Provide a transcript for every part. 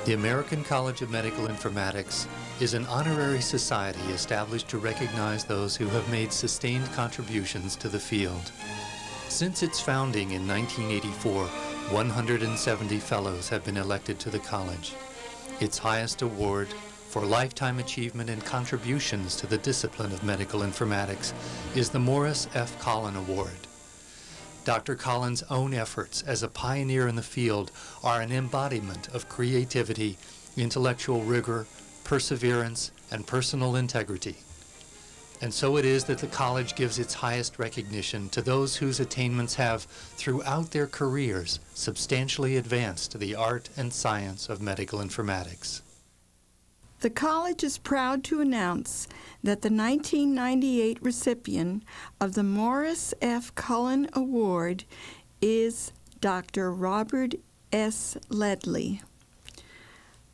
The American College of Medical Informatics is an honorary society established to recognize those who have made sustained contributions to the field. Since its founding in 1984, 170 fellows have been elected to the college. Its highest award for lifetime achievement and contributions to the discipline of medical informatics is the Morris F. Collen Award. Dr. Collen's own efforts as a pioneer in the field are an embodiment of creativity, intellectual rigor, perseverance, and personal integrity. And so it is that the college gives its highest recognition to those whose attainments have, throughout their careers, substantially advanced the art and science of medical informatics. The college is proud to announce that the 1998 recipient of the Morris F. Collen Award is Dr. Robert S. Ledley.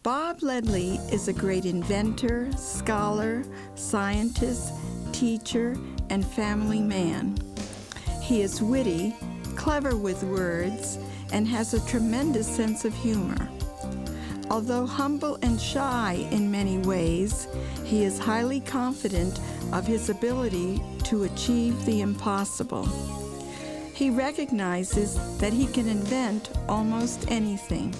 Bob Ledley is a great inventor, scholar, scientist, teacher, and family man. He is witty, clever with words, and has a tremendous sense of humor. Although humble and shy in many ways, he is highly confident of his ability to achieve the impossible. He recognizes that he can invent almost anything.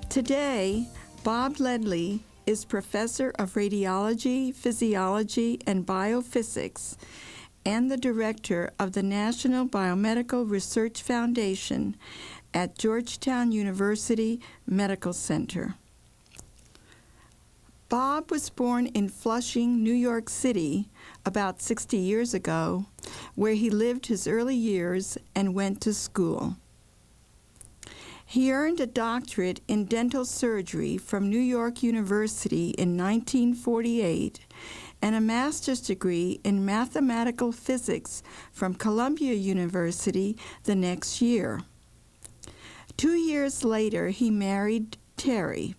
Today, Bob Ledley is professor of radiology, physiology, and biophysics, and the director of the National Biomedical Research Foundation at Georgetown University Medical Center. Bob was born in Flushing, New York City, about 60 years ago, where he lived his early years and went to school. He earned a doctorate in dental surgery from New York University in 1948 and a master's degree in mathematical physics from Columbia University the next year. 2 years later, he married Terry.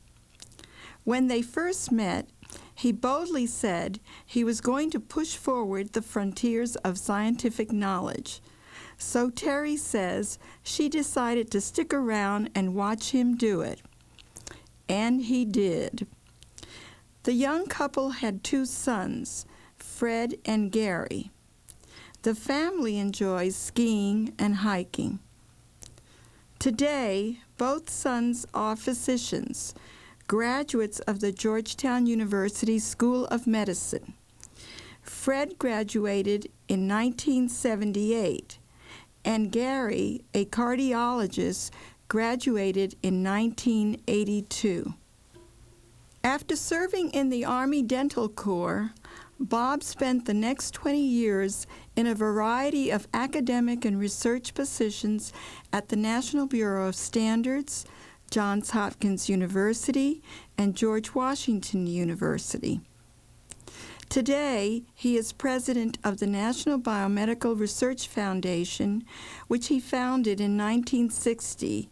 When they first met, he boldly said he was going to push forward the frontiers of scientific knowledge. So Terry says she decided to stick around and watch him do it. And he did. The young couple had 2 sons, Fred and Gary. The family enjoys skiing and hiking. Today, both sons are physicians, graduates of the Georgetown University School of Medicine. Fred graduated in 1978, and Gary, a cardiologist, graduated in 1982. After serving in the Army Dental Corps, Bob spent the next 20 years in a variety of academic and research positions at the National Bureau of Standards, Johns Hopkins University, and George Washington University. Today, he is president of the National Biomedical Research Foundation, which he founded in 1960,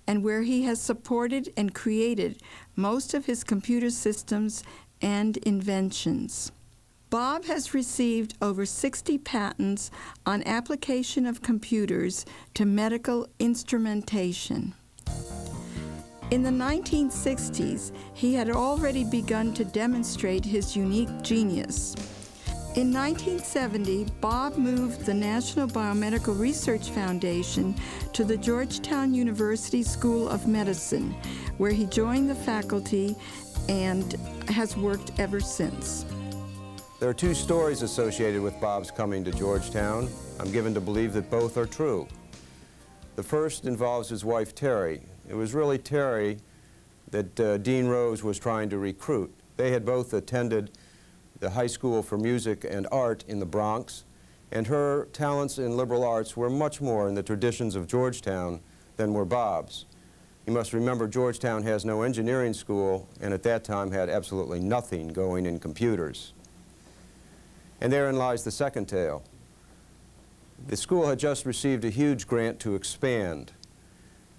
and where he has supported and created most of his computer systems and inventions. Bob has received over 60 patents on application of computers to medical instrumentation. In the 1960s, he had already begun to demonstrate his unique genius. In 1970, Bob moved the National Biomedical Research Foundation to the Georgetown University School of Medicine, where he joined the faculty and has worked ever since. There are 2 stories associated with Bob's coming to Georgetown. I'm given to believe that both are true. The first involves his wife, Terry. It was really Terry that Dean Rose was trying to recruit. They had both attended the High School for Music and Art in the Bronx, and her talents in liberal arts were much more in the traditions of Georgetown than were Bob's. You must remember Georgetown has no engineering school, and at that time had absolutely nothing going in computers. And therein lies the second tale. The school had just received a huge grant to expand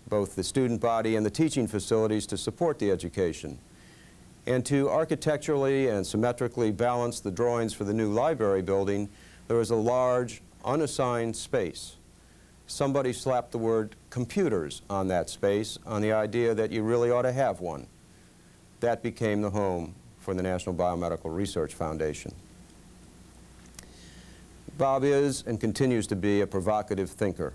both the student body and the teaching facilities to support the education, and to architecturally and symmetrically balance the drawings for the new library building. There was a large, unassigned space. somebody slapped the word computers on that space, on the idea that you really ought to have one. That became the home for the National Biomedical Research Foundation. Bob is and continues to be a provocative thinker.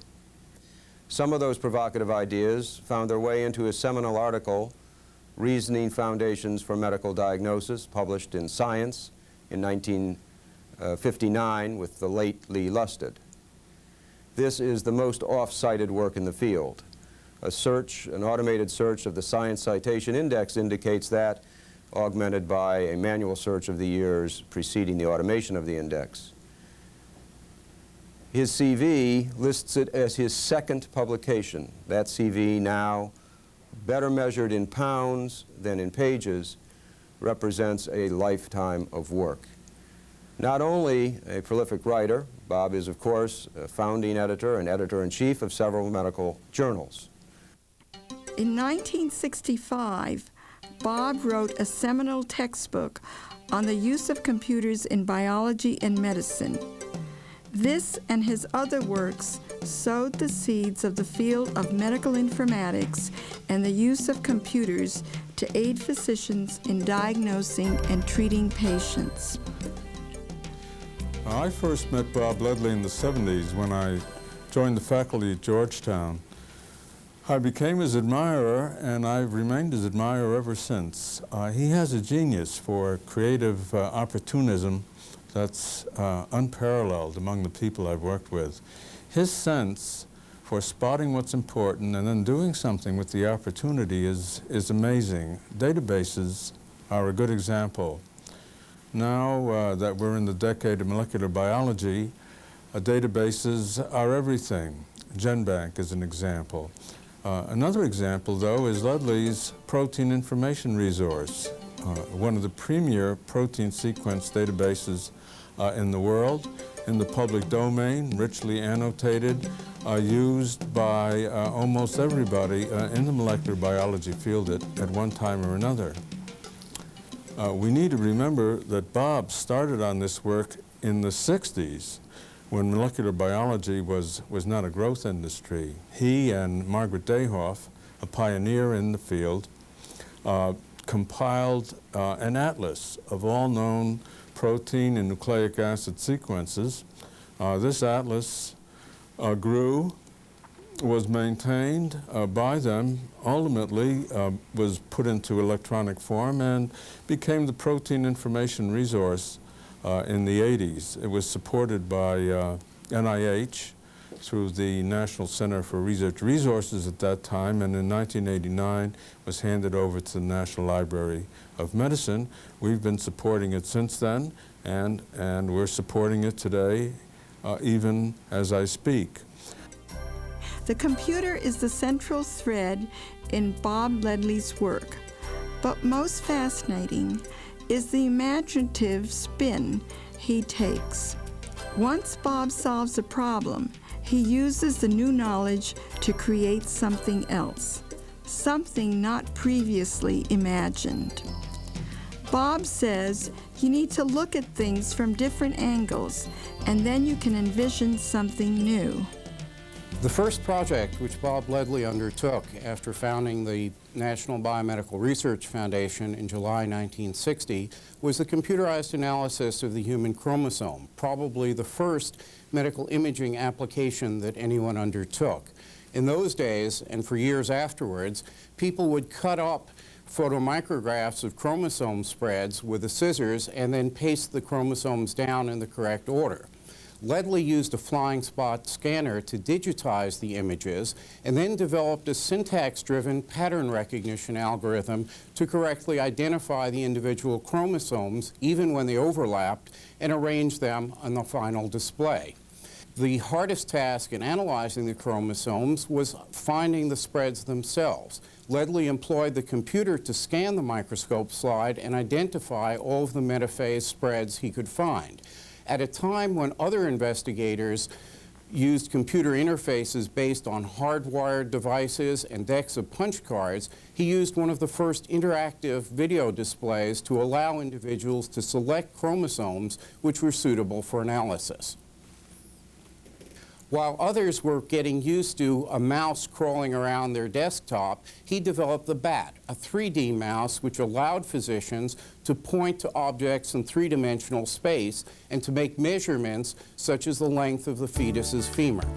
Some of those provocative ideas found their way into his seminal article, Reasoning Foundations for Medical Diagnosis, published in Science in 1959 with the late Lee Lusted. This is the most off-cited work in the field. An automated search of the Science Citation Index indicates that, augmented by a manual search of the years preceding the automation of the index. His CV lists it as his second publication. That CV, now better measured in pounds than in pages, represents a lifetime of work. Not only a prolific writer, Bob is, of course, a founding editor and editor-in-chief of several medical journals. In 1965, Bob wrote a seminal textbook on the use of computers in biology and medicine. This and his other works sowed the seeds of the field of medical informatics and the use of computers to aid physicians in diagnosing and treating patients. I first met Bob Ledley in the 70s when I joined the faculty at Georgetown. I became his admirer, and I've remained his admirer ever since. He has a genius for creative opportunism that's unparalleled among the people I've worked with. His sense for spotting what's important and then doing something with the opportunity is amazing. Databases are a good example. Now that we're in the decade of molecular biology, databases are everything. GenBank is an example. Another example, though, is Ledley's Protein Information Resource, one of the premier protein sequence databases in the world, in the public domain, richly annotated, used by almost everybody in the molecular biology field at one time or another. We need to remember that Bob started on this work in the 60s, when molecular biology was not a growth industry. He and Margaret Dayhoff, a pioneer in the field, compiled an atlas of all known protein and nucleic acid sequences. This atlas grew, was maintained by them, ultimately was put into electronic form and became the Protein Information Resource in the 80s. It was supported by NIH through the National Center for Research Resources at that time, and in 1989 was handed over to the National Library of Medicine. We've been supporting it since then, and we're supporting it today, even as I speak. The computer is the central thread in Bob Ledley's work, but most fascinating is the imaginative spin he takes. Once Bob solves a problem, he uses the new knowledge to create something else, something not previously imagined. Bob says you need to look at things from different angles, and then you can envision something new. The first project which Bob Ledley undertook after founding the National Biomedical Research Foundation in July 1960 was the computerized analysis of the human chromosome, probably the first medical imaging application that anyone undertook. In those days, and for years afterwards, people would cut up photomicrographs of chromosome spreads with the scissors and then paste the chromosomes down in the correct order. Ledley used a flying spot scanner to digitize the images and then developed a syntax-driven pattern recognition algorithm to correctly identify the individual chromosomes, even when they overlapped, and arrange them on the final display. The hardest task in analyzing the chromosomes was finding the spreads themselves. Ledley employed the computer to scan the microscope slide and identify all of the metaphase spreads he could find. At a time when other investigators used computer interfaces based on hardwired devices and decks of punch cards, he used one of the first interactive video displays to allow individuals to select chromosomes which were suitable for analysis. While others were getting used to a mouse crawling around their desktop, he developed the BAT, a 3D mouse which allowed physicians to point to objects in three-dimensional space and to make measurements such as the length of the fetus's femur.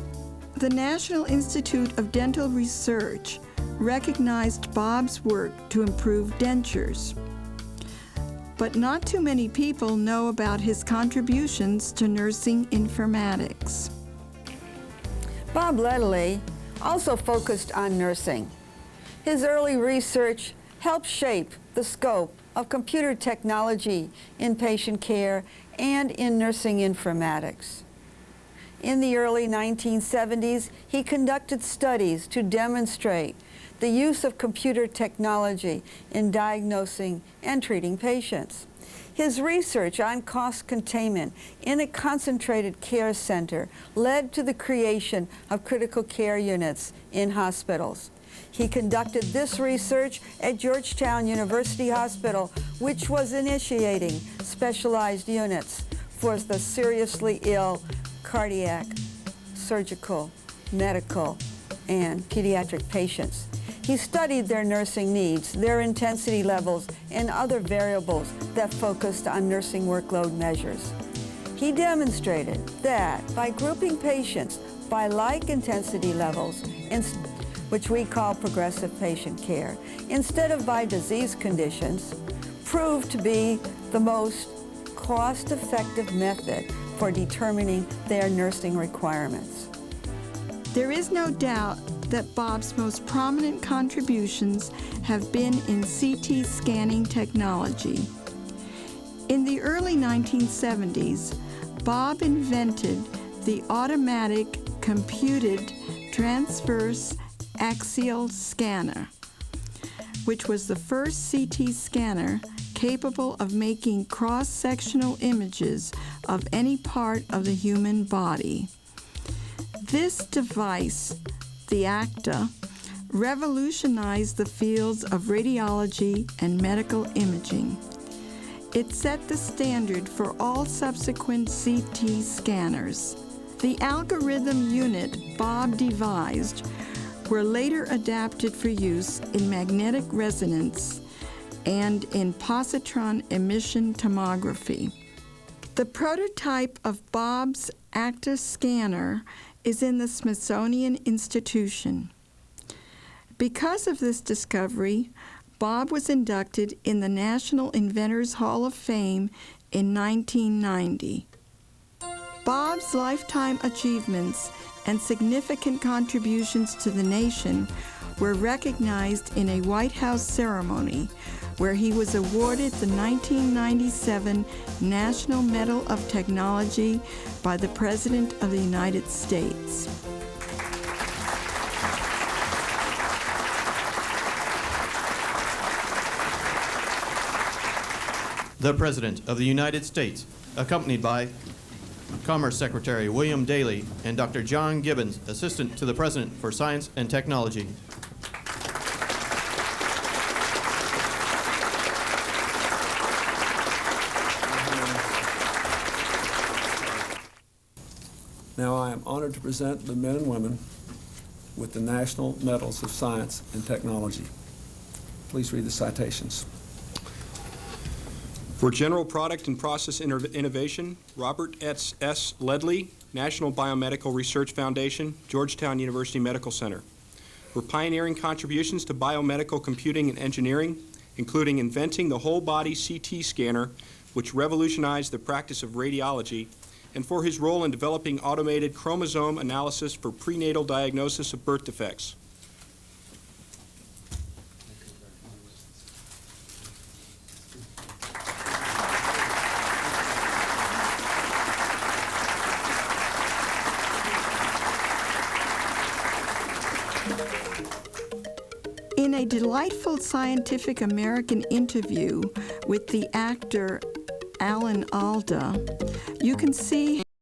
The National Institute of Dental Research recognized Bob's work to improve dentures. But not too many people know about his contributions to nursing informatics. Bob Ledley also focused on nursing. His early research helped shape the scope of computer technology in patient care and in nursing informatics. In the early 1970s, he conducted studies to demonstrate the use of computer technology in diagnosing and treating patients. His research on cost containment in a concentrated care center led to the creation of critical care units in hospitals. He conducted this research at Georgetown University Hospital, which was initiating specialized units for the seriously ill cardiac, surgical, medical, and pediatric patients. He studied their nursing needs, their intensity levels, and other variables that focused on nursing workload measures. He demonstrated that by grouping patients by like intensity levels, which we call progressive patient care, instead of by disease conditions, proved to be the most cost-effective method for determining their nursing requirements. There is no doubt that Bob's most prominent contributions have been in CT scanning technology. In the early 1970s, Bob invented the automatic computed transverse axial scanner, which was the first CT scanner capable of making cross-sectional images of any part of the human body. This device, the ACTA, revolutionized the fields of radiology and medical imaging. It set the standard for all subsequent CT scanners. The algorithm unit Bob devised were later adapted for use in magnetic resonance and in positron emission tomography. The prototype of Bob's ACTA scanner is in the Smithsonian Institution. Because of this discovery, Bob was inducted in the National Inventors Hall of Fame in 1990. Bob's lifetime achievements and significant contributions to the nation were recognized in a White House ceremony where he was awarded the 1997 National Medal of Technology by the President of the United States. The President of the United States, accompanied by Commerce Secretary William Daley and Dr. John Gibbons, Assistant to the President for Science and Technology. Now I am honored to present the men and women with the National Medals of Science and Technology. Please read the citations. For general product and process innovation, Robert S. Ledley, National Biomedical Research Foundation, Georgetown University Medical Center. For pioneering contributions to biomedical computing and engineering, including inventing the whole-body CT scanner, which revolutionized the practice of radiology, and for his role in developing automated chromosome analysis for prenatal diagnosis of birth defects. In a delightful Scientific American interview with the actor Alan Alda, you can see